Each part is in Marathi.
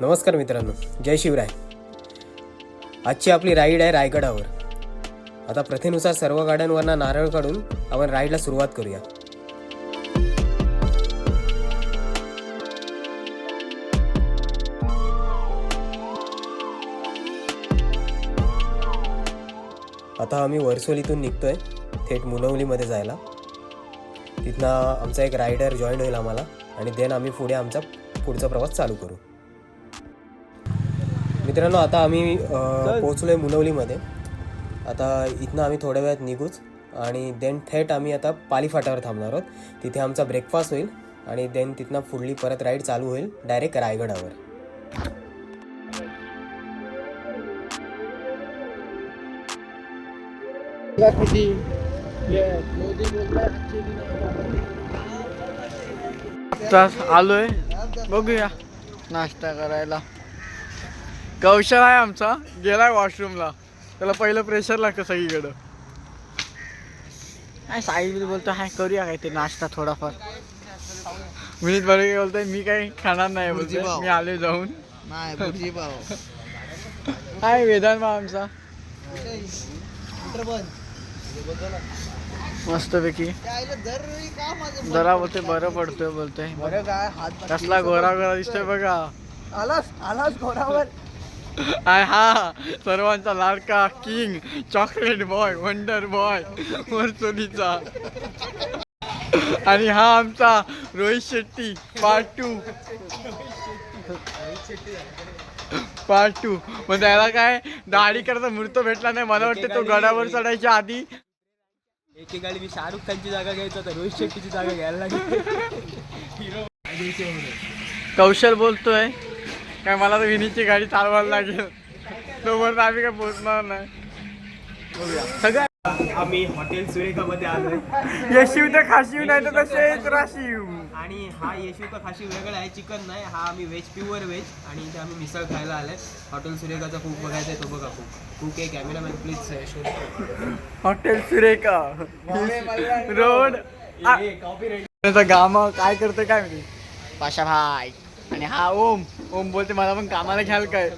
नमस्कार मित्रांनो, जय शिवराय. आजची आपली राईड आहे रायगडावर. आता प्रथेनुसार सर्व गाड्यांवरनं नारळ काढून आपण राईडला सुरुवात करूया. आता आम्ही वर्सोलीतून निघतोय थेट मुनवलीमध्ये जायला. तिथनं आमचा एक रायडर जॉईन होईल आम्हाला आणि देन आम्ही पुढे आमचा पुढचा प्रवास चालू करू. मित्रांनो, आता आम्ही पोहोचलो आहे मुनवलीमध्ये. आता इथनं आम्ही थोड्या वेळात निघूच आणि देन थेट आम्ही आता पाली फाट्यावर थांबणार आहोत. तिथे आमचा ब्रेकफास्ट होईल आणि देन तिथनं पुढली परत राईड चालू होईल डायरेक्ट रायगडावर. आलोय बघूया नाश्ता करायला. कौशल आहे आमचा, गेलाय वॉशरूमला. त्याला पहिलं प्रेशर लागतं सगळीकडं. काय साई बोलतो हाय करूया काय ते नाश्ता थोडाफार. विनीत बरोबर बोलतोय मी काही खाणार नाही, बोलतोय मी आले जाऊन. हाय वेदांत भाऊ आमचा मस्तपैकी जरा बोलते बरं पडतोय, बोलतोय कसला गोरा गोरा दिसतोय बघा. आलास गोरावर. हा सर्वांचा लाडका king, chocolate boy, wonder boy वर्सोलीचा. आणि हा आमचा रोहित शेट्टी पार्ट 2. मग त्याला काय दाढी करता मूर्त भेटला नाही. मला वाटतं तो गडावर चढायच्या आधी एकेकाळी मी शाहरुख खानची जागा घ्यायचा तर रोहित शेट्टीची जागा घ्यायला लागली. कौशल बोलतोय काय मला तर विनीची गाडी चालवायला लागेल, तोपर्यंत आम्ही काय पोहोचणार नाही. सगळं आम्ही हॉटेल सुरेखामध्ये आलोय. येशीव तर खाशीव नाही तर तसेच राशीव. आणि हा येशीव का खाशीव वेगळा आहे, चिकन नाही. हा आम्ही व्हेज, प्युअर व्हेज. आणि इथे आम्ही मिसळ खायला आलोय. हॉटेल सुरेखाचा कुक बघायचा आहे, तो बघा कुक आहे. कॅमेरामॅन प्लीज शोध. हॉटेल सुरेखा रोड गामा काय करतोय काय माहिती पाशा भाई. आणि हा ओम बोलते मला पण कामाला घ्याल काय.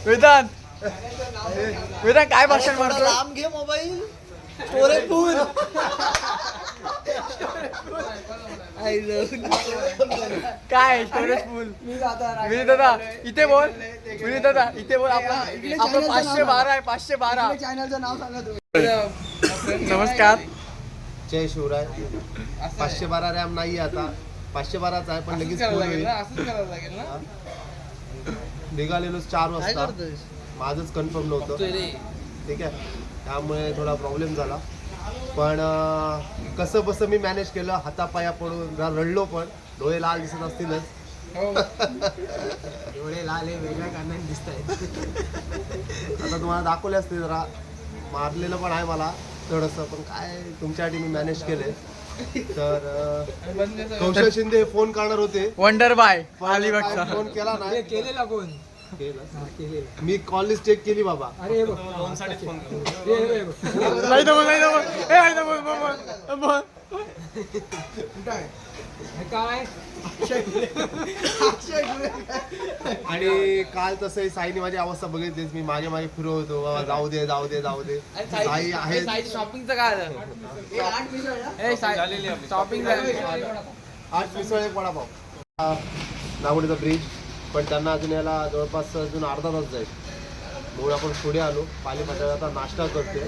वेदांत काय भाषण मारतो. लांब घे मोबाईल. स्टोरेज फुल. काय स्टोरेज फुल. विनीत दादा इथे बोल. विनीत दादा इथे बोल. आपण 512 आहे. 512 चॅनलचं नाव सांगा तुम्ही. नमस्कार. जय शिवराय. 512 रॅम नाही आता, 512च आहे पण लगेच फुल होईल. निघालेलो 4 वाजता. माझंच कन्फर्म नव्हतं, ठीक आहे. त्यामुळे थोडा प्रॉब्लेम झाला. पण कसं बसं मी मॅनेज केलं. हातापाया पडून रडलो पण. डोळे लाल दिसत असतीलच. डोळे लाल हे वेगळ्या कारणाने दिसत आहेत. आता तुम्हाला दाखवले असते. जरा मारलेलं पण आहे मला थोडंसं, पण काय तुमच्यासाठी मी मॅनेज केले. तर कौशल शिंदे फोन करणार होते, वंडर बाय अलिबागचा. फोन केला नाही. केलेला कोण मी कॉल लिस्ट चेक केली बाबा. अरे काय आणि काल तसं साईने माझी अवस्था बघितलीच. मी मागे मागे फिरवतो बाबा, जाऊ दे जाऊ दे जाऊ दे. साई आहे. शॉपिंगचं काय शॉपिंग 8 मिसळ 1 वडापाव. नागोडीचा ब्रिज, पण त्यांना अजून याला जवळपास अजून अर्धा तास जाईल. म्हणून आपण पुढे आलो. पालीपाट्याला आता नाश्ता करतोय.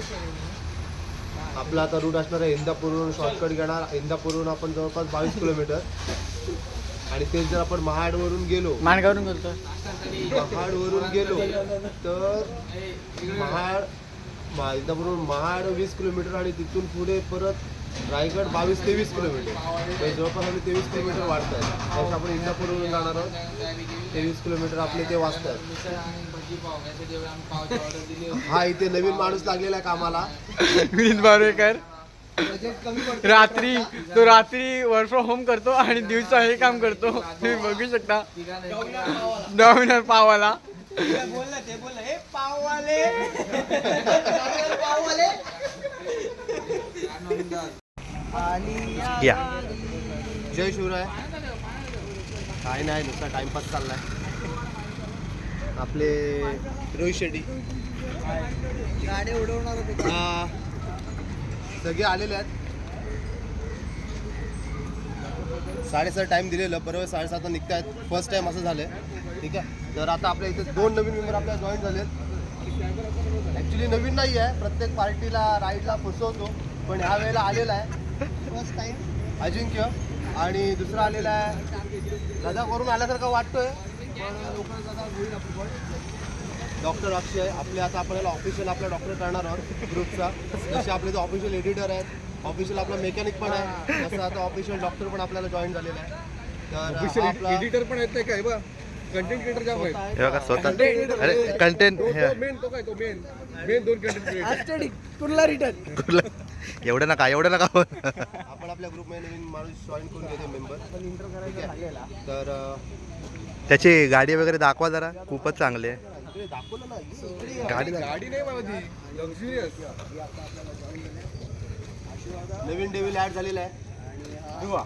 आपला आता रूट असणार आहे इंदापूरवरून शॉर्टकट घेणार. इंदापूरवरून आपण जवळपास 22 किलोमीटर. आणि तेच जर आपण महाडवरून गेलो माणगावरून गेलो तर इंदापूरवरून महाड 20 किलोमीटर आणि तिथून पुढे परत रायगड 22-23 किलोमीटर. म्हणजे जवळपास आम्ही 23 किलोमीटर वाढत आहे. त्याच्यात आपण इंदापूरवरून जाणार आहोत. 23 किलोमीटर आपले ते वाचतात. हा इथे नवीन माणूस लागलेला आहे कामाला, विनीत बावरेकर. रात्री वर्क फ्रॉम होम करतो आणि दिवसा हे काम करतो. तुम्ही बघू शकता डॉमिनर पावाला. जय शिवराय. काय नाही, नुसता टाइमपास चाललाय. आपले रोहित शेट्टी गाडी उडवणार होते. सगळे आलेले आहेत. 7:30 टाइम दिलेलं, बरोबर 7:30 निघत आहेत. फर्स्ट टाइम असं झालंय. ठीक आहे, तर आता आपल्या इथे 2 नवीन मेंबर आपल्याला जॉईन झालेत. ॲक्च्युली नवीन नाही आहे, प्रत्येक पार्टीला राईडला फसवतो, पण ह्या वेळेला आलेला आहे फर्स्ट टाइम अजिंक्य. आणि दुसरा आलेला आहे दादा करून आल्यासारखा वाटतोय, पण लवकरच दादा होईल आपली पण. डॉक्टर अक्षय आपले आता आपल्याला ऑफिशियल आपला डॉक्टर करणार आहोत ग्रुपचा. जसे आपले जो ऑफिशियल एडिटर आहेत, ऑफिशियल आपला मेकॅनिक पण आहे, तसं आता ऑफिशियल डॉक्टर पण आपल्याला जॉईन झालेला आहे. तर आपला एडिटर पण येत काय बा कंटेंट क्रिएटर जाम आहेत. हे बघा स्वतः अरे कंटेंट मेन तो काय तो मेन 2 कंटेंट क्रिएटर. कुठला रिटर्न एवढं नका आपण आपल्या ग्रुपमध्ये नवीन माणूस जॉईन करून घेते मेंबर. ठीक आहे, तर त्याची गाडी वगैरे दाखवा जरा, खूपच चांगली आहे इकडे दाखवलं ना इकडे गाडी. गाडी नाही मला ती लक्झुरियस. नवीन डेव्हिल ऍड झालेला आहे. ध्रुवा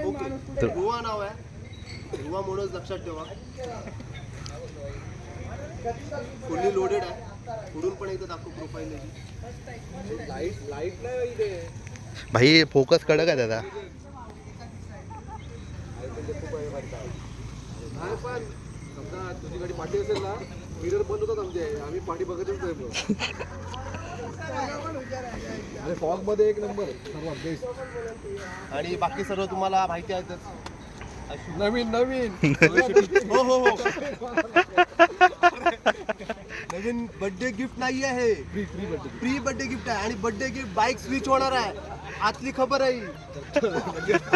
ओके, ध्रुवा नाव आहे. ध्रुवा म्हणूनच लक्षात ठेवा. फुल्ली लोडेड आहे. पुढून पण एकदा दाखवू प्रोफाईल. लाईट नाही इथे. भाई फोकस कडक आहे दादा. नाही पण समजा तुझी गाडी पाठी असेल ना, मिरर बंद होतात आमचे, आम्ही पाठी बघतच नाही मग. अरे फॉग मध्ये एक नंबर सर्वात बेस्ट. आणि बाकी सर्व तुम्हाला माहिती आहेतच. नवीन हो हो हो, नवीन बर्थडे गिफ्ट नाही आहे, प्री बर्थडे गिफ्ट आहे. आणि बर्थडे गिफ्ट बाईक स्विच होणार आहे. आतली खबर आहे,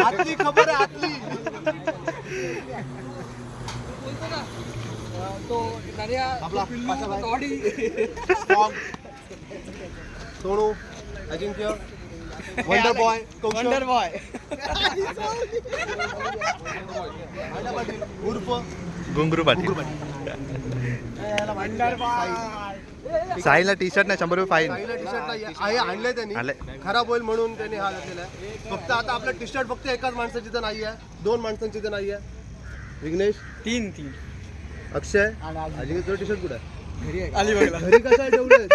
आतली खबर आहे, आतली. आपला फॉग, सोनू, अजिंक्य, वंडर बॉय, वंडर बॉय उर्फ घुंगरू पाटील. साईला टी शर्ट नाही, 100 रुपये फाईन. टी शर्ट नाही आहे, आणलंय त्यांनी. आणलंय. खराब होईल म्हणून त्यांनी हा घेतलेला आहे. फक्त आता आपलं टी शर्ट फक्त एकाच माणसाची तर नाही आहे, 2 माणसांची तर नाही आहे. विघ्नेश, 3 अक्षय, अजिंक्य टी शर्ट कुठं आहे? घरी आहे. घरी कशाला ठेवलंय?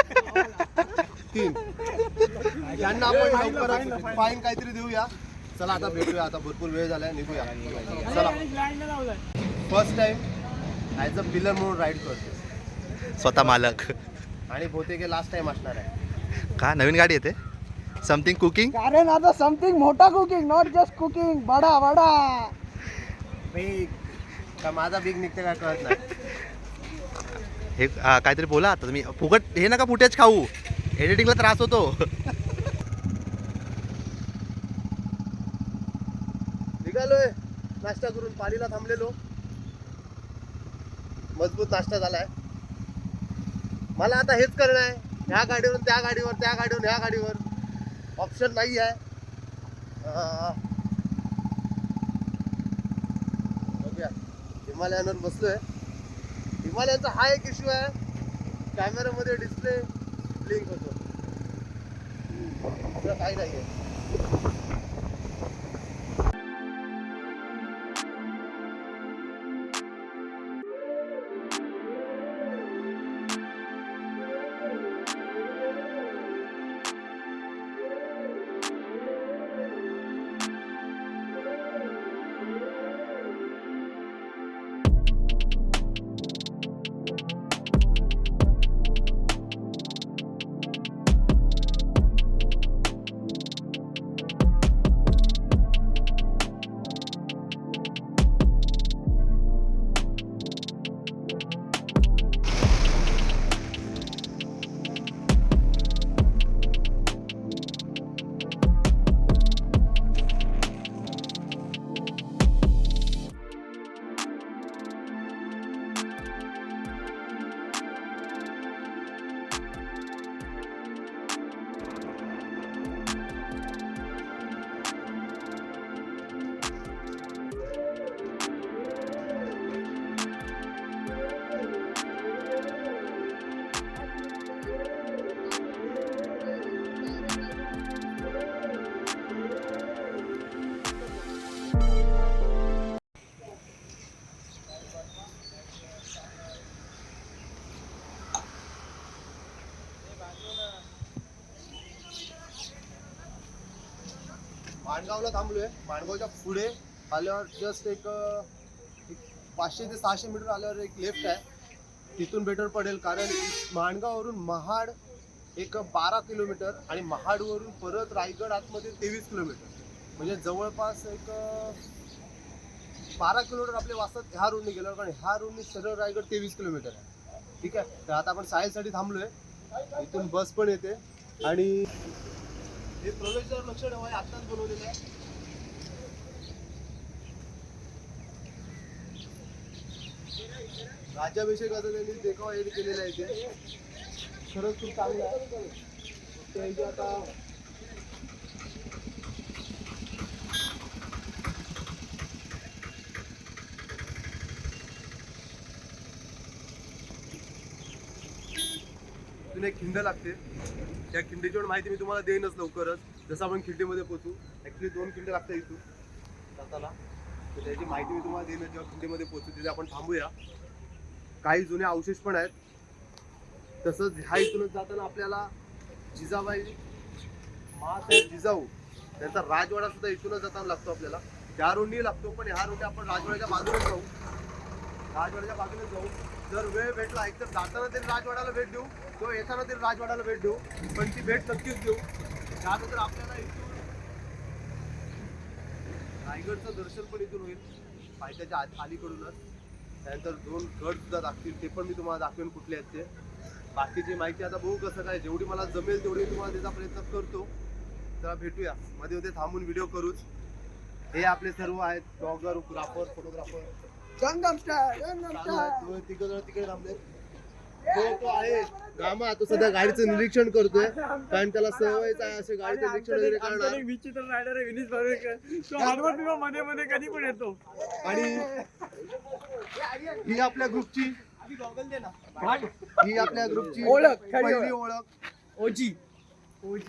3 यांना आपण लवकरच फाईन काहीतरी देऊया. चला आता भेटूया, आता भरपूर वेळ झालाय, निघूया. चला, first time as a pillar म्हणून राईड करतो स्वतः मालक. आणि बहुतेक हे लास्ट टाइम असणार आहे. का नवीन गाडी येते, समथिंग कुकिंग. कारण आता समथिंग मोठा कुकिंग, नॉट जस्ट कुकिंग, बडा बडा. बिग का माझा बिग निघते काय कळत नाही. हे काहीतरी बोला आता तुम्ही. फुकट हे नका फुटेज खाऊ, एडिटिंगला त्रास होतो. निघालोय नाश्ता करून, पालीला थांबलेलो. मजबूत नाश्ता झालाय. मला आता हेच करणं आहे, ह्या गाडीवरून त्या गाडीवर, त्या गाडीवरून ह्या गाडीवर. ऑप्शन नाही आहे. बघूया, हिमालयावर बसलोय. हिमालयाचा हा एक इश्यू आहे, कॅमेरामध्ये डिस्प्ले ब्लिंक होतो. दुसरं काही नाही आहे. माणगावला थांबलोय. माणगावच्या पुढे आल्यावर जस्ट एक 500 ते 600 मीटर आल्यावर एक लेफ्ट आहे, तिथून बेटर पडेल. कारण माणगाववरून महाड एक 12 किलोमीटर आणि महाडवरून परत रायगड आतमध्ये 23 किलोमीटर, म्हणजे जवळपास एक 12 किलोमीटर आपले वाजतात ह्या रोडने गेल्यावर. कारण ह्या रोडने सरळ रायगड 23 किलोमीटर आहे. ठीक आहे, तर आता आपण सायलसाठी थांबलोय. इथून बस पण येते. आणि हे प्रवेशद्वार लक्ष ठेवा, हे आत्ताच बनवलेलं आहे. राज्याभिषेकाचा त्यांनी देखावा एड केलेला आहे इथे. खरंच खूप चांगलं आहे. ते इथे आता इथून एक खिंड लागते. त्या खिंडीची पण माहिती मी तुम्हाला देईनच लवकरच, जसं आपण खिंडीमध्ये पोहोचू. ॲक्च्युली 2 खिंड लागतात इथून जाताना, तर त्याची माहिती मी तुम्हाला देईन जेव्हा खिंडीमध्ये पोहोचू. तिथे आपण थांबूया. काही जुने अवशेष पण आहेत. तसंच ह्या इथूनच जाताना आपल्याला जिजाबाई महासाहेब जिजाऊ त्यांचा राजवाडा सुद्धा इथूनच जाताना लागतो आपल्याला. त्या रोडनी लागतो, पण ह्या रोडने आपण राजवाड्याच्या बाजूने जाऊ. राजवाड्याच्या बाजूने जाऊ. जर वेळ भेटला एक तर जाताना तरी राजवाड्याला भेट देऊ किंवा येताना तरी राजवाड्याला भेट देऊ, पण ती भेट नक्कीच देऊ. त्यानंतर आपल्याला इथून रायगडचं दर्शन पण इथून होईल पायथ्याच्या अलीकडूनच. त्यानंतर 2 गड सुद्धा दाखतील, ते पण मी तुम्हाला दाखवेन कुठले आहेत ते. बाकीची माहिती आता बघू कसं काय, जेवढी मला जमेल तेवढी तुम्हाला देण्याचा प्रयत्न करतो. तर भेटूया, मध्ये मध्ये थांबून व्हिडिओ करूच. हे आपले सर्व आहेत ब्लॉगरग्राफर, फोटोग्राफर. गंगम स्टार तिकडे थांबले. तो आहे गामा, तो सध्या गाडीचं निरीक्षण करतोय, कारण त्याला सवयच आहे असे गाडीचं निरीक्षण वगैरे करणार. विचित्र रायडर आहे विनीत भावेकर. तो हरवत किंवा मध्ये मध्ये कधी पण येतो. आणि ही आपल्या ग्रुपची ओळख, खरी पहिली ओळख, ओजी.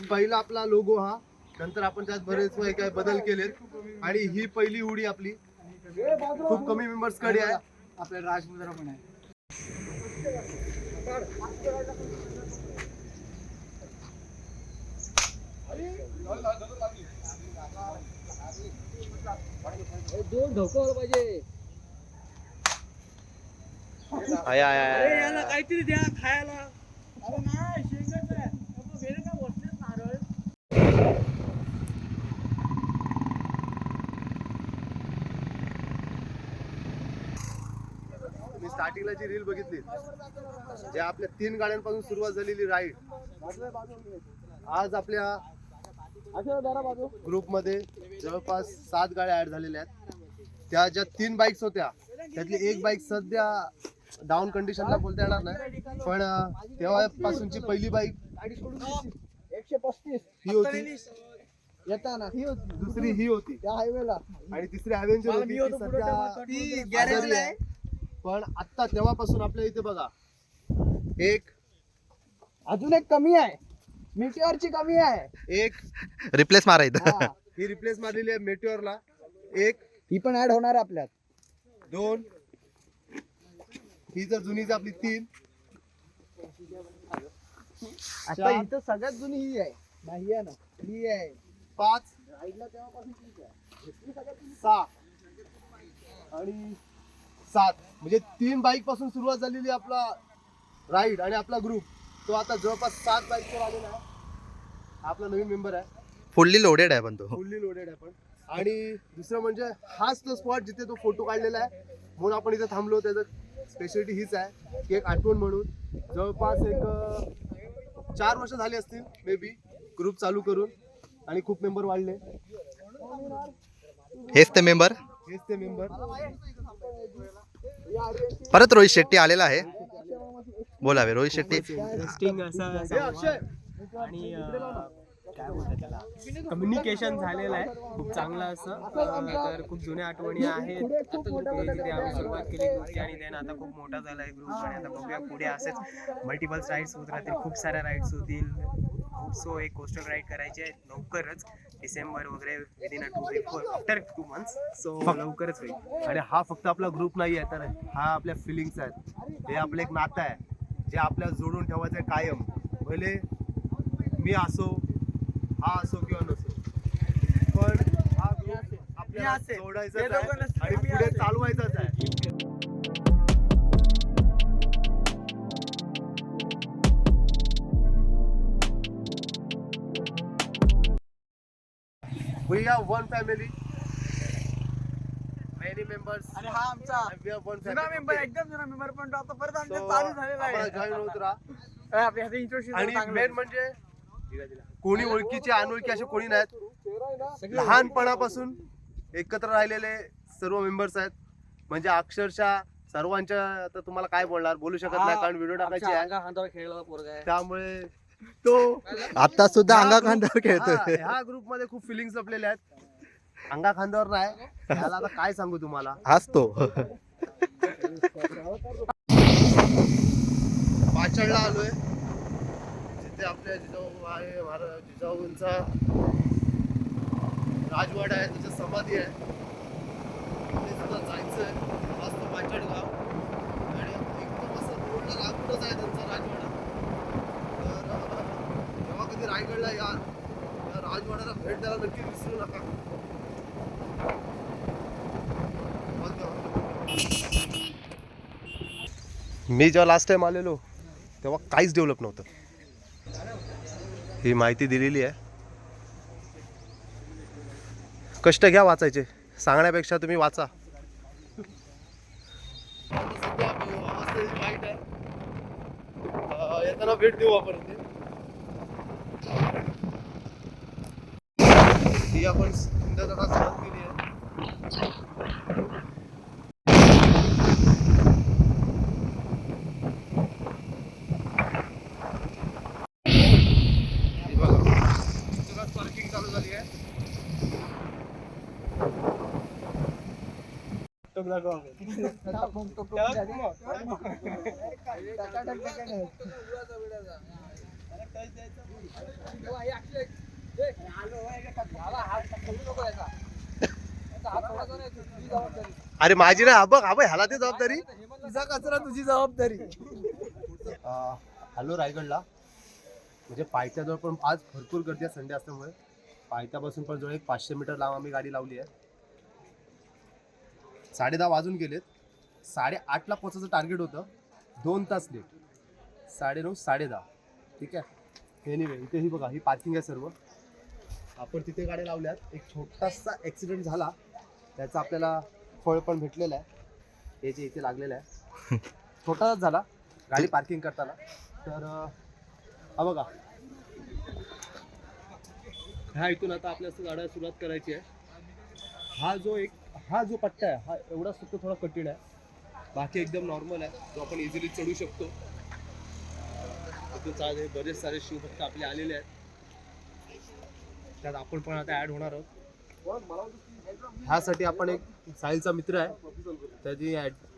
पहिला आपला लोगो हा. नंतर आपण त्यात बरेच काही बदल केलेत. आणि ही पहिली उडी आपली. खूप कमी मेंबर्स कडे आहे. आपल्या राजमुद्रा पण आहे. काहीतरी द्या खायला. अरे नाही शेंगच आहे. वेळ का बसलेत नारळ. मी स्टार्टिंगला जी रील बघितली, जे आपल्या 3 गाड्यांपासून सुरुवात झालेली राईड, आज आपल्या ग्रुपमध्ये जवळपास 7 गाड्या ऍड झालेल्या आहेत. त्या ज्या 3 बाईक्स होत्या त्यातली एक बाईक सध्या डाऊन कंडिशनला बोलता येणार नाही, पण तेव्हापासूनची पहिली बाईक 135 ही होती. येताना ही होती. दुसरी ही होती त्या हायवेला. आणि तिसरी अव्हेंजर होती. ती सध्या ती गॅरेजला आहे. पण आता तेव्हापासून आपल्या इथे बघा एक अजून एक कमी आहे. मिटिओरची कमी आहे. एक रिप्लेस मारायचं. हा. ही रिप्लेस मारलेली आहे मेटिओरला. एक ही पण ऍड होणार आहे आपल्यात. 2 ही जर जुनीच आपली 3. आता इथं सगळ्यात जुनी ही आहे. नाही आहे ना, ही आहे 5 राईडला तेव्हापासून तीच आहे. 6 आणि 7. म्हणजे 3 बाईक पासून सुरुवात झालेली आपला राईड आणि आपला ग्रुप तो आता जवळपास 7 बाईकवर आलेला आहे. आपला नवीन मेंबर आहे. फुल्ली लोडेड आहे पण तो. फुल्ली लोडेड आहे पण. आणि दुसरं म्हणजे हाच तो स्पॉट जिथे तो फोटो काढलेला आहे, म्हणून आपण इथे थांबलो. त्याचं स्पेशालिटी हीच आहे की एक आठवण म्हणून. जवळपास एक 4 वर्ष झाली असतील मे बी ग्रुप चालू करून, आणि खूप मेंबर वाढले. हेच ते मेंबर. हेच ते मेंबर. परत रोहित शेट्टी आलेला आहे. बोलावे रोहित शेट्टी. टेस्टिंग असं आणि काय बोलतात त्याला, कम्युनिकेशन झालेलं आहे खूप चांगलं असं. तर खूप जुन्या आठवणी आहेत. तिथे आम्ही सुरुवात केली ग्रुपची, आणि देन आता खूप मोठा झाला आहे ग्रुप. आणि आता बघूया पुढे असेच मल्टिपल्स राईड्स होत राहतील, खूप साऱ्या राईड्स होतील. सो एक कोस्टल राईड करायची आहे लवकरच, डिसेंबर वगैरे, विदिन 2 आफ्टर 2 मंथ्स. सो लवकरच होईल. आणि हा फक्त आपला ग्रुप नाही आहे, तर हा आपल्या फिलिंग्स आहेत. हे आपलं एक नातं आहे जे आपल्याला जोडून ठेवायचं आहे कायम. भले मी असो, हा असो किंवा नसो, पण आपल्याला असेल. सोडायचं हे दोघं आहे नसतील, आणि मी पुढे असेल. चालवायचंच आहे. We are one family. Many members. आणि हा आमचा And we are one जुना family. मेंबर एकदम जुना मेंबर पण तो आता परत आमच्या So, चालू झालेला आम्हाला आहे. join होत राहा. आपल्या हाती introduction आणि चांगलं. मेन म्हणजे कोणी ओळखीचे अनोळखी असे कोणी नाहीत. लहानपणापासून एकत्र राहिलेले सर्व मेंबर्स आहेत. म्हणजे अक्षरशः सर्वांच्या आता तुम्हाला काय बोलू शकत नाही कारण व्हिडिओ टाकायची आहे. त्यामुळे तो आता सुद्धा अंगा खांद्यावर खेळतोय. ह्या ग्रुप मध्ये खूप फिलिंग्स जपलेले आहेत. अंगा खांद्यावर नाही ह्याला आता काय सांगू तुम्हाला. हाच तो. पाचडला आलोय जिथे आपल्या जिजाऊ आहे जिजाऊंचा राजवाडा आहे त्याची समाधी आहे तिथे सुद्धा जायचंय. मस्त पाचड गाव आणि एकदम असं रोडला लागूनच आहे त्यांचा राजवाडा. तर जेव्हा कधी रायगडला याल त्या राजवाड्याला भेट द्यायला नक्की विसरू नका. मी जेव्हा लास्ट टाइम आलेलो तेव्हा काहीच डेव्हलप नव्हतं. ही माहिती दिलेली आहे. कष्ट घ्या वाचायचे सांगण्यापेक्षा तुम्ही वाचा. येताना भेट देऊ आपण ही आपण सुंदरता सुरुवात केली आहे. पार्किंग चालू झाली आहे. अरे माझी ना बघ ह्याला ते जबाबदारी तुझा कचरा तुझी जबाबदारी. हॅलो रायगडला म्हणजे पायथ्याजवळ पण आज भरपूर गर्दी आहे संडे असल्यामुळे. पायथ्यापासून पण जवळ एक 500 मीटर लांब आम्ही गाडी लावली आहे. 10:30 वाजून गेलेत. 8:30ला पोचायचं टार्गेट होतं. 2 तास लेट. 9:30 10:30 ठीक आहे. एनिवे इथेही बघा ही पार्किंग आहे सर्व. आपण तिथे गाड्या लावल्यात. एक छोटासा ॲक्सिडेंट झाला त्याचा आपल्याला फळ पण भेटलेलं आहे. हे जे इथे लागलेलं आहे छोटासाच झाला गाडी पार्किंग करताना. तर हा बघा ह्या इथून आता आपल्याला गाड्या सुरुवात करायची आहे. हा जो पट्टा आहे हा एवढाच फक्त थोडा कठीण आहे. बाकी एकदम नॉर्मल आहे जो आपण इझिली चढू शकतो. तिथून चालले बरेच सारे शू फक्त आपले आलेले आहेत. त्यात आपण पण आता ॲड होणार आहोत. ह्यासाठी आपण एक साहिलचा मित्र आहे त्याची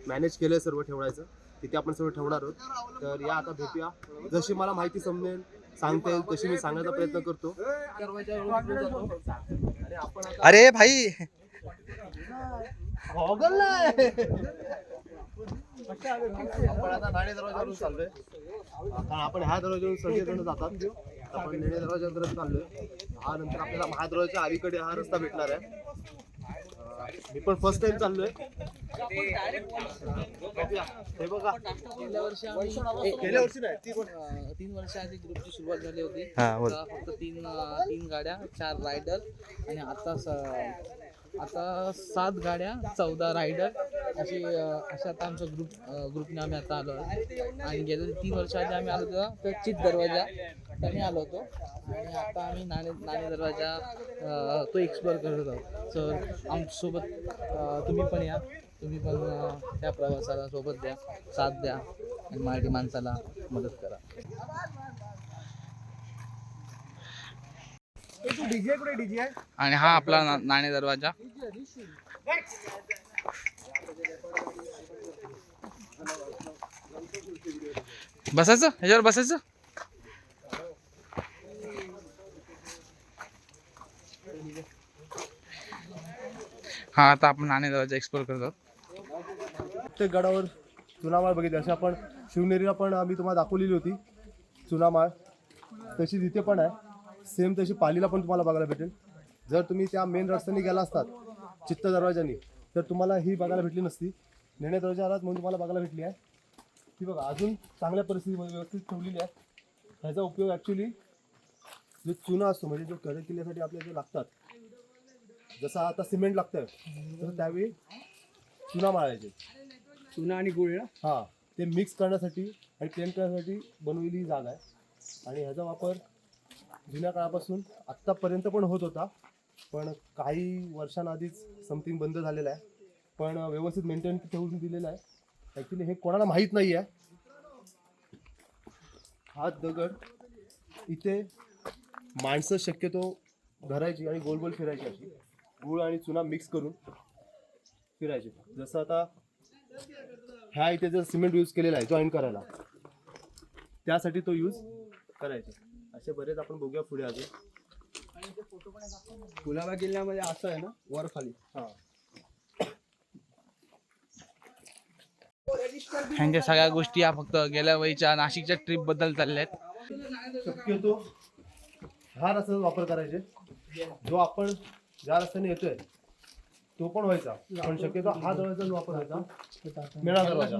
मॅनेज केलं सर्व ठेवण्याचं. तिथे आपण सर्व ठेवणार आहोत. तर या आता भेटूया. जशी मला माहिती समजेल सांगता येईल तशी मी सांगण्याचा प्रयत्न करतो. अरे भाई आपण आता नाणे दरवाजावरून चाललोय कारण आपण ह्या दरवाजावरून सगळेजण जातात. आपण नेणे दरवाजाकडे चाललोय. हा नंतर आपल्याला महादरवाजाच्या अलीकडे हा रस्ता भेटणार आहे. मी पण फर्स्ट टाइम चाललोय. हे बघा गेल्या वर्षी नाही 3 वर्ष आधी ग्रुपची सुरुवात झाली होती. हा, बोल. आता फक्त तीन गाड्या 4 रायडर आणि आता 7 गाड्या 14 रायडर असे आता आमच्या ग्रुपने आम्ही आता आलो. आणि गेल्या 3 वर्ष आधी आम्ही आलो तेव्हा तर चित दरवाजा त्यांनी आलो होतो. आणि आता आम्ही नाणे दरवाजा तो एक्सप्लोअर करत आहोत. तर आमच्यासोबत तुम्ही पण या. तुम्ही पण त्या प्रवासाला सोबत द्या, साथ द्या आणि मराठी माणसाला मदत करा. डीजे कुठे डीजे आहे. आणि हा आपला नाणे दरवाजा. बसायचं ह्याच्यावर बसायचं. हा आता आपण नाणे दरवाजा एक्सप्लोर करत आहोत. प्रत्येक गडावर चुनामाळ बघितली. अशी आपण शिवनेरीला पण आम्ही तुम्हाला दाखवलेली होती चुनामाळ तशी तिथे पण आहे. सेम तशी पालीला पण तुम्हाला बघायला भेटेल. जर तुम्ही त्या मेन रस्त्याने गेला असतात चित्त दरवाजानी, तर तुम्हाला ही बघायला भेटली नसती. निर्णय दरवाजा आलात म्हणून तुम्हाला बघायला भेटली आहे. ती बघा अजून चांगल्या परिस्थितीमध्ये व्यवस्थित ठेवलेली आहे. ह्याचा उपयोग ॲक्च्युली जो चुना असतो म्हणजे जो कडे किल्ल्यासाठी आपल्याला जे लागतात, जसं आता सिमेंट लागतं तसं त्यावेळी चुना मारायचे. चुना आणि गुळ ना. हां, ते मिक्स करण्यासाठी आणि क्लीन करण्यासाठी बनवलेली ही जागा आहे. आणि ह्याचा वापर जुन्या काळापासून आत्तापर्यंत पण होत होता, पण काही वर्षांआधीच समथिंग बंद झालेलं आहे. पण व्यवस्थित मेंटेन ठेवून दिलेलं आहे. ॲक्च्युली हे कोणाला माहीत नाही आहे. हा दगड इथे माणसं शक्यतो धरायची आणि गोल गोल फिरायची, अशी गुळ आणि चुना मिक्स करून फिरायचे. जसं आता ह्या इथे जर सिमेंट यूज केलेला आहे जॉईन करायला, त्यासाठी तो यूज करायचे. असे बरेच आपण बघूया पुढे अजून. कुलाबा किल्ल्यामध्ये असं आहे ना, वर खाली. हां, ह्यांच्या सगळ्या गोष्टी या फक्त गेल्या वेळीच्या नाशिकच्या ट्रिप बद्दल चालल्या आहेत. शक्यतो हा रस्त्याचा वापर करायचे. जो आपण ज्या रस्त्याने येतोय तो पण व्हायचा, पण शक्यतो हा दरवाजाचा वापर व्हायचा, मेणा दरवाजा.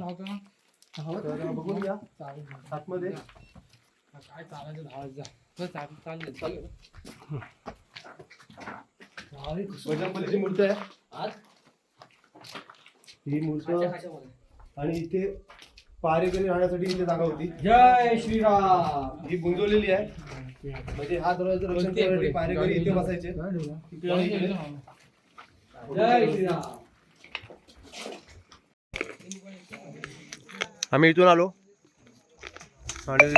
तर बघून घ्या आतमध्ये. बजरंगबलीची मूर्ती आहे ही मूर्ती. आणि इथे पहारेकरी राहण्यासाठी इथे जागा होती. जय श्रीराम. ही गुंजवलेली आहे, म्हणजे हा दरवाजा रक्षण करण्यासाठी पहारेकरी इथे बसायचे. जय श्रीराम. आम्ही इथून आलो आणि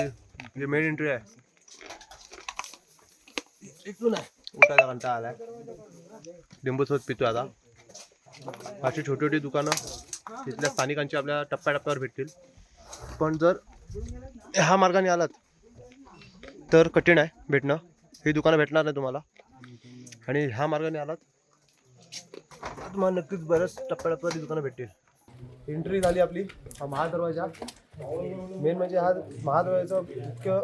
जे मेन एंट्री आहे इथून आहे. उठायला कंटाळा आलाय. लिंबू सोबत पितो आता. अशी छोटी छोटी दुकानं तिथल्या स्थानिकांची आपल्या टप्प्याटप्प्यावर भेटतील. पण जर ह्या मार्गाने आलात तर कठीण आहे भेटणं. ही दुकानं भेटणार नाही तुम्हाला. आणि ह्या मार्गाने आलात तुम्हाला नक्कीच बऱ्याच टप्प्याटप्प्यावर दुकानं भेटतील. एंट्री झाली आपली. हा महादरवाजा. मेन म्हणजे हा महादरवाजाचं मुख्य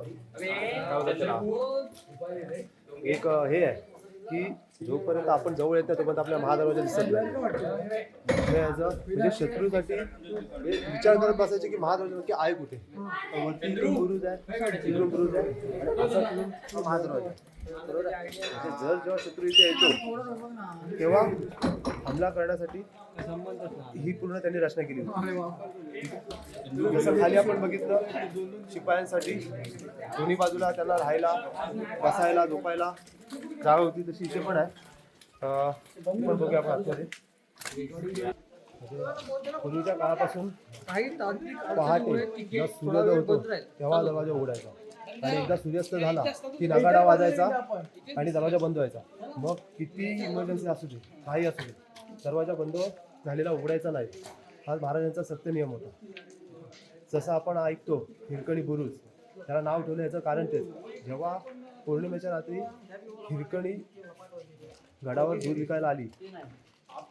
एक हे आहे की जोपर्यंत आपण जवळ येत नाही तोपर्यंत आपल्या महादरवाजा दिसत नाही. याचं म्हणजे शत्रूसाठी विचार करत बसायचे की महादरवाजा नक्की आहे कुठे. वरती इकडून बुरुज आहे, इकडून बुरुज आहे, असा करून हा महादरवाजा. बरोबर आहे. म्हणजे जर जेव्हा शत्रू इथे येतो तेव्हा हमला करण्यासाठी ही पूर्ण त्यांनी रचना केली होती. जसं खाली आपण बघितलं शिपायांसाठी दोन्ही बाजूला त्यांना राहायला, बसायला, झोपायला जागा होती, तशी इथे पण आहे. पण बघूया आपण आतमध्ये. पूर्वीच्या काळापासून पहाटे जेव्हा सूर्योदय होतो तेव्हा दरवाजा उघडायचा आणि एकदा सूर्यास्त झाला की नगाडा वाजायचा आणि दरवाजा बंद व्हायचा. मग किती इमर्जन्सी असू दे, काही असू दे, दरवाजा बंद झालेला उघडायचा नाही. हा महाराजांचा सत्य नियम होता. जसं आपण ऐकतो हिरकणी बुरुज, त्याला नाव ठेवलं याचं कारण तेच. जेव्हा पौर्णिमेच्या रात्री हिरकणी गडावर दूध विकायला आली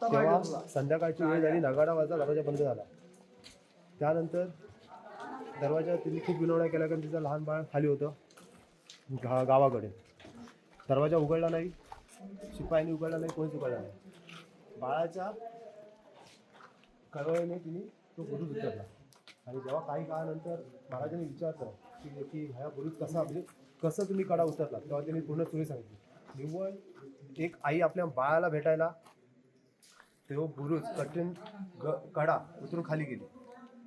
तेव्हा संध्याकाळची वेळ झाली, नगाडा वाजला, दरवाजा बंद झाला. त्यानंतर दरवाजा तिने खूप विनवण्या केल्या कारण तिचं लहान बाळ खाली होतं गावाकडे. दरवाजा उघडला नाही, शिपायांनी उघडला नाही, कोणीच उघडला नाही. बाळाच्या कळवळीने तिने तो बुरुज उतरला. आणि जेव्हा काही काळानंतर महाराजांनी विचारलं की ह्या बुरुज कसा म्हणजे कसं तुम्ही कडा उतरला, तेव्हा त्यांनी पूर्ण स्टोरी सांगितली. निव्वळ एक आई आपल्या बाळाला भेटायला तेव्हा बुरुज कठीण कडा उतरून खाली गेली.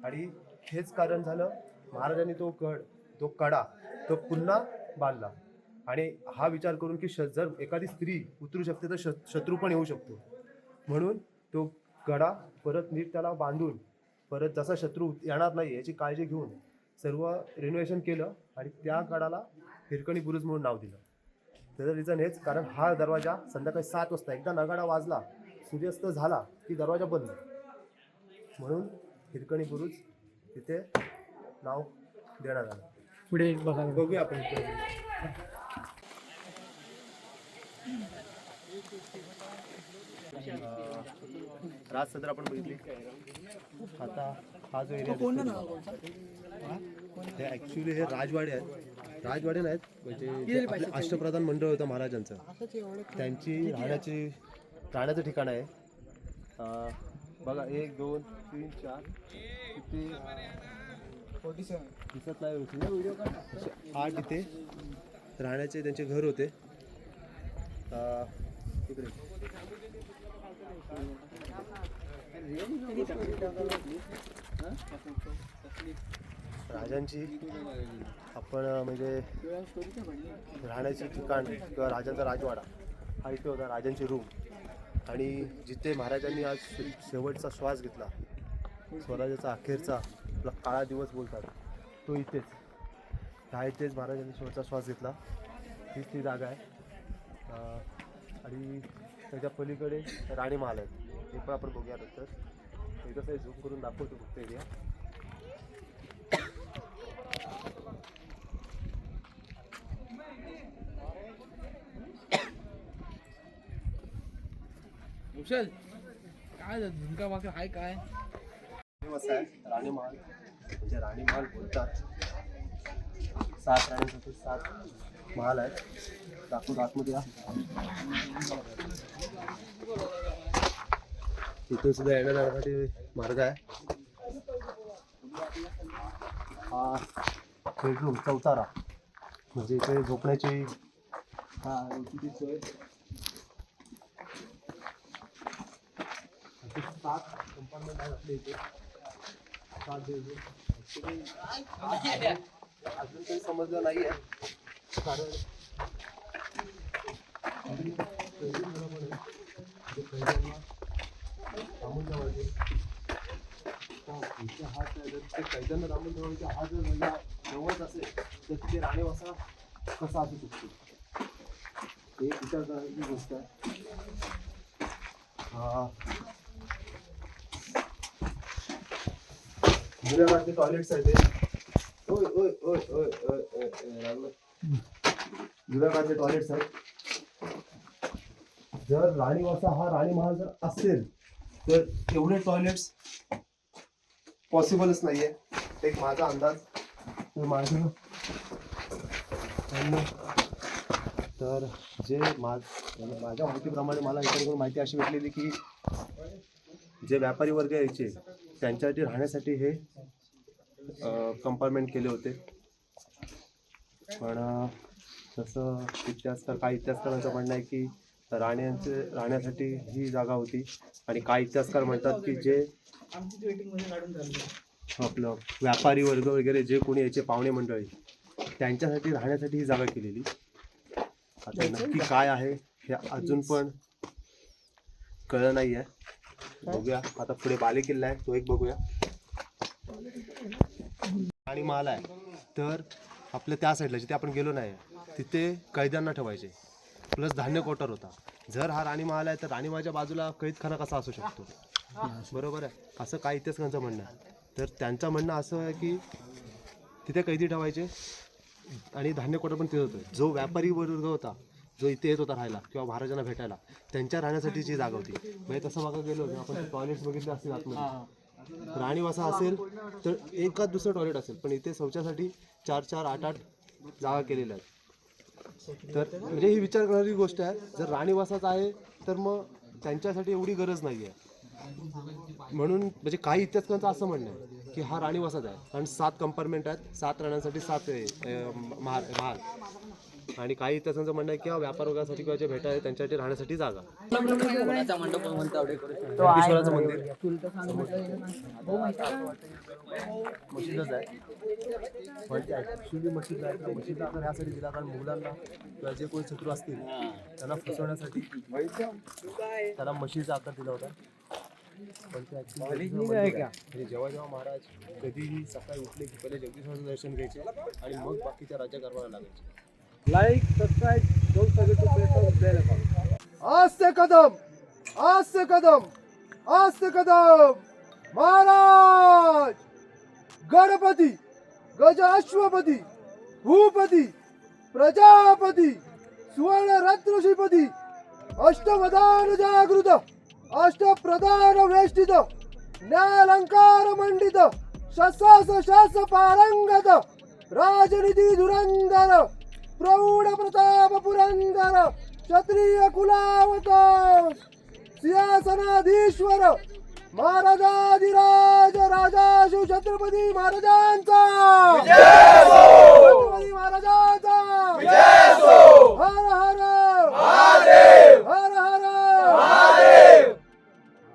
आणि हेच कारण झालं महाराजांनी तो कडा तो पुन्हा बांधला. आणि हा विचार करून की जर एखादी स्त्री उतरू शकते तर शत्रू पण येऊ शकतो, म्हणून तो कडा परत नीट त्याला बांधून परत जसा शत्रू येणार नाही याची काळजी घेऊन सर्व रिनोव्हेशन केलं आणि त्या कडाला हिरकणी बुरुज म्हणून नाव दिलं. त्याचं रिझन हेच, कारण हा दरवाजा संध्याकाळी 7 वाजता एकदा नगाडा वाजला, सूर्यास्त झाला की दरवाजा बंद, म्हणून हिरकणी बुरुज तिथे नाव देण्यात आलं. पुढे बघूया आपण. राजसदर आपण बघितली. आता हा जो एरिया हे ॲक्च्युली हे राजवाडे आहेत. राजवाडे नाहीत, म्हणजे जे आपले अष्टप्रधान मंडळ होतं महाराजांचं, त्यांची राहण्याचं ठिकाण आहे. बघा 1 2 3 4 किती 47 दिसत नाही होती. 8 इथे राहण्याचे त्यांचे घर होते. इकडे राजांची आपण म्हणजे राहण्याचे ठिकाण किंवा राजांचा राजवाडा हा इथे होता. राजांची रूम आणि जिथे महाराजांनी आज शेवटचा श्वास घेतला, स्वराज्याचा अखेरचा आपला काळा दिवस बोलतात तो इथेच. ह्या इथेच महाराजांनी शेवटचा श्वास घेतला. हीच ती जागा आहे. आणि त्याच्या पलीकडे राणी महाल आहेत. हे पण आपण बघूया नंतर. हे कसं आहे झूम करून दाखवतो फक्त एरिया. कुशल काय झुणका भाकर आहे काय? असं आहे राणी महाल. म्हणजे राणी महाल बोलतात. 7 राण्यांसाठी 7 महाल आहेत. दाखवतो आतमध्ये या. इथून सुद्धा येण्या जाण्यासाठी मार्ग आहे. हा बेडरूम चौतारा म्हणजे इथे झोपण्याची ती सोय. 7 कंपार्टमेंट आहे आपल्या इथे. 7 बेडरूम. अजून काही समजलं नाही आहे कारण कैद्यांना थांबून ठेवायचे. हा जर जवळच असेल तर तिथे राणेवासा कसा असू शकतो हे विचार करण्याची गोष्ट आहे. जुन्या काळचे टॉयलेट्स आहेत ते. ओय ओय ओय ओय ओय ओय जुन्या काळचे टॉयलेट्स आहेत. जर राणीवासा हा राणी महाल जर असेल तर एवढे टॉयलेट्स पॉसिबलच नाहीये. एक माझा अंदाज तर जे माझ्या माहितीप्रमाणे मला इकडे माहिती अशी भेटलेली की जे व्यापारी वर्ग यायचे त्यांच्यासाठी राहण्यासाठी हे कंपार्टमेंट केले होते. पण तसं काही इतिहासकारांचं म्हणणं आहे की राहण्यासाठी ही जागा होती. आणि काही इतिहासकार म्हणतात की जे आपलं व्यापारी वर्ग वगैरे जे कोणी याचे पाहुणे मंडळी त्यांच्यासाठी राहण्यासाठी ही जागा केलेली. आता नक्की काय आहे हे अजून पण कळलं नाही आहे. बघूया आता पुढे बालेकिल्ला आहे तो एक बघूया. राणी महाल आहे तर आपल्या त्या साईडला जिथे आपण गेलो नाही तिथे कैद्यांना ठेवायचे. प्लस धान्य कोटर होता. जर हा राणी महाल आहे तर राणी महालच्या बाजूला कैदखाना कसा असू शकतो? बरोबर आहे असं काही इतिहासकारांचं म्हणणं आहे. तर त्यांचं म्हणणं असं आहे की तिथे कैदी ठेवायचे आणि धान्य कोटर पण तिथे होतं. जो व्यापारी वर्ग होता जो इथे येत होता राहायला किंवा महाराजांना भेटायला त्यांच्या राहण्यासाठीची जागा होती. म्हणजे तसं बघा गेलो आपण टॉयलेट्स बघितले असतील आतमध्ये. राणीवासा असेल तर एकाच दुसरं टॉयलेट असेल पण इथे शौचासाठी 4-4 8-8 जागा केलेल्या आहेत. तर म्हणजे ही विचार करणारी गोष्ट आहे. जर राणीवासाच आहे तर मग त्यांच्यासाठी एवढी गरज नाही आहे. म्हणून म्हणजे काही इतिहासकारांचं असं म्हणणं आहे की हा राणीवासाच आहे. कारण 7 कंपार्टमेंट आहेत. 7 राण्यांसाठी 7 महाल. आणि काही इतिहासांचं म्हणणं आहे की हा व्यापार वगैरेसाठी किंवा जे भेटा आहे त्यांच्यासाठी राहण्यासाठी जागा. ईश्वराचं मंदिर मशीदच आहे. ॲक्च्युली मशीद आहे तर मशीद आपण ह्यासाठी दिला कारण मुलांना किंवा जे कोणी शत्रू असतील त्यांना फसवण्यासाठी त्याला मशीदचा आकार दिला होता. पण ते ॲक्च्युली जेव्हा जेव्हा महाराज कधीही सकाळी उठले की पहिले जगदीश्वराचं दर्शन घ्यायचे आणि मग बाकीच्या राज्यकारभाराला लागायचे. Like subscribe don't forget to press on bell icon. आज से कदम महाराज गणपती गज अश्वपती भूपती प्रजापती सुवर्ण रत्न श्रीपती अष्टवदान जागृत अष्टप्रधान वेष्टित न्यायालंकार मंडित शस्त्रास शास्त्र पारंगत राजनीती धुरंधर प्रौढ प्रताप पुरंदर क्षत्रिय कुलावत सिंहासनाधीश्वर महाराजाधिराज राजा शिव छत्रपती महाराजांचा छत्रपती महाराजांचा